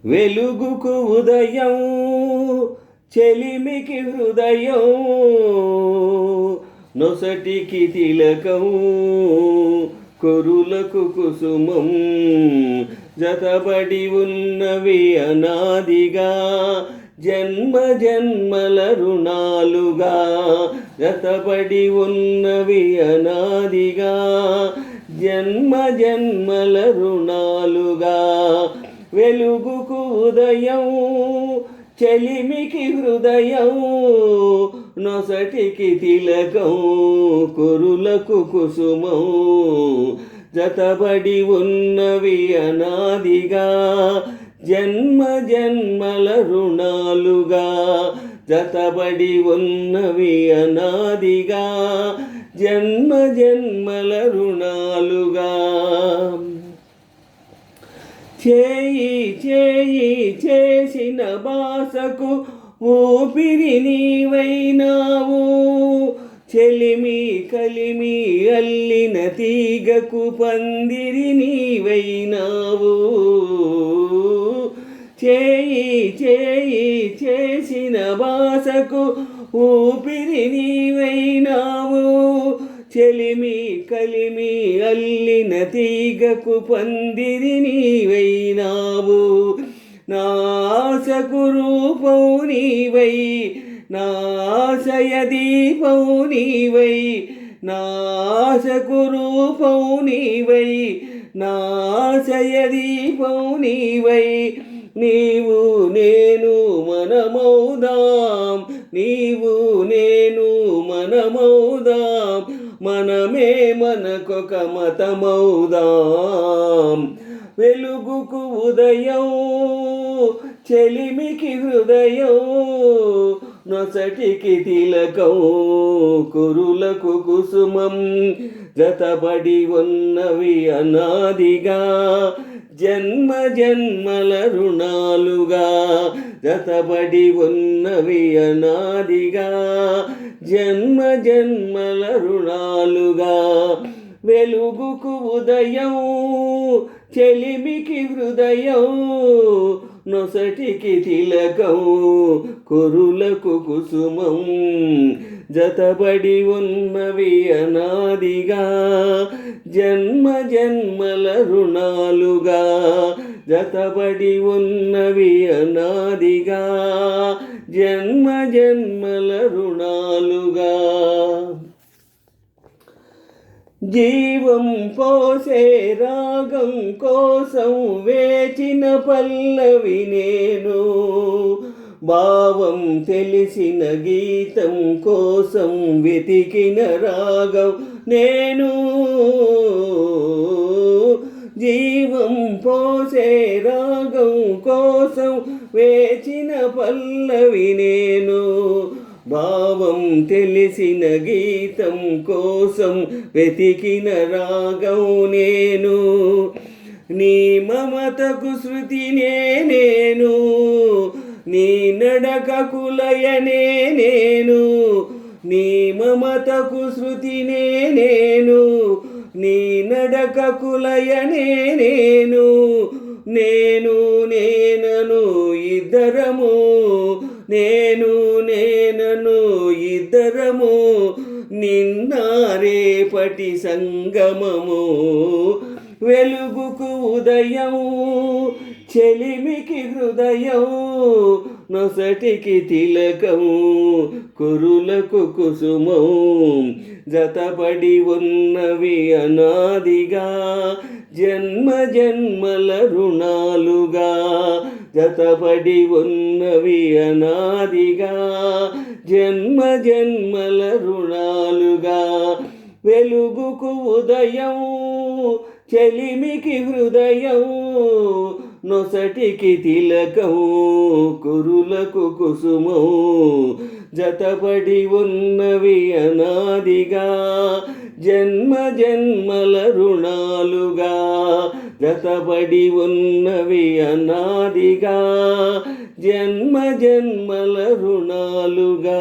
వెలుగుకు ఉదయం చెలిమికి హృదయం నొసటికి తిలకం కురులకు కుసుమం జతబడి ఉన్నవి అనాదిగా జన్మ జన్మల రుణాలుగా జతబడి ఉన్నవి అనాదిగా జన్మ జన్మల రుణాలుగా వెలుగుకు ఉదయం చెలిమికి హృదయం నొసటికి తిలకం కురులకు కుసుమం జతబడి ఉన్నవి అనాదిగా జన్మ జన్మల రుణాలుగా జతబడి ఉన్నవి అనాదిగా జన్మ జన్మల రుణాలుగా చేయి చేయి చేసిన బాసకు ఊపిరి నీవైనావు చెలిమి కలిమి అల్లిన తీగకు పందిరి నీవైనావు చేయి చేయి చేసిన బాసకు ఊపిరి నీవైనావు చెలిమి కలిమి అల్లిన తీగకు పందిరి నీవైనావు నాశకు రూపం నీవై నాశయ దీపం నీవై నాశకు రూపం నీవై నాశయ దీపం నీవై నీవు నేను మనమౌదాం నీవు నేను మనమౌదాం మనమే మనకొక మతమౌదాం వెలుగుకు ఉదయం చెలిమికి హృదయం నొసటికి తిలకం కురులకు కుసుమం జతబడి ఉన్నవి అనాదిగా జన్మ జన్మల రుణాలుగా జతబడి ఉన్నవి అనాదిగా జన్మ జన్మల రుణాలుగా వెలుగుకు ఉదయం చెలిమికి హృదయం నొసటికి తిలకం కురులకు కుసుమం జతబడి ఉన్నవి అనాదిగా జన్మ జన్మల రుణాలుగా జతబడి ఉన్నవి అనాదిగా జన్మ జన్మల రుణాలుగా జీవం పోసే రాగం కోసం వేచిన పల్లవి నేను భావం తెలిసిన గీతం కోసం వెతికిన రాగం నేను జీవం పోసే రాగం కోసం వేచిన పల్లవి నేను భావం తెలిసిన గీతం కోసం వెతికిన రాగం నేను నీ మమతకు శృతినే నేను నీ నడకకు లయనే నేను నీ మమతకు శృతినే నేను నీ నడకకు లయనే నేను నేను నేనను ఇద్దరము నేను నేనను ఇద్దరము నిన్న రేపటి సంగమము వెలుగుకు ఉదయం చెలిమికి హృదయం నొసటికి తిలకం కురులకు కుసుమం జతబడి ఉన్నవి అనాదిగా జన్మ జన్మల రుణాలుగా జతబడి ఉన్నవి అనాదిగా జన్మ జన్మల రుణాలుగా వెలుగుకు ఉదయం చెలిమికి హృదయం నొసటికి తిలకం కురులకు కుసుమం జతబడి ఉన్నవి అనాదిగా జన్మ జన్మల రుణాలుగా జతబడి ఉన్నవి అనాదిగా జన్మ జన్మల రుణాలుగా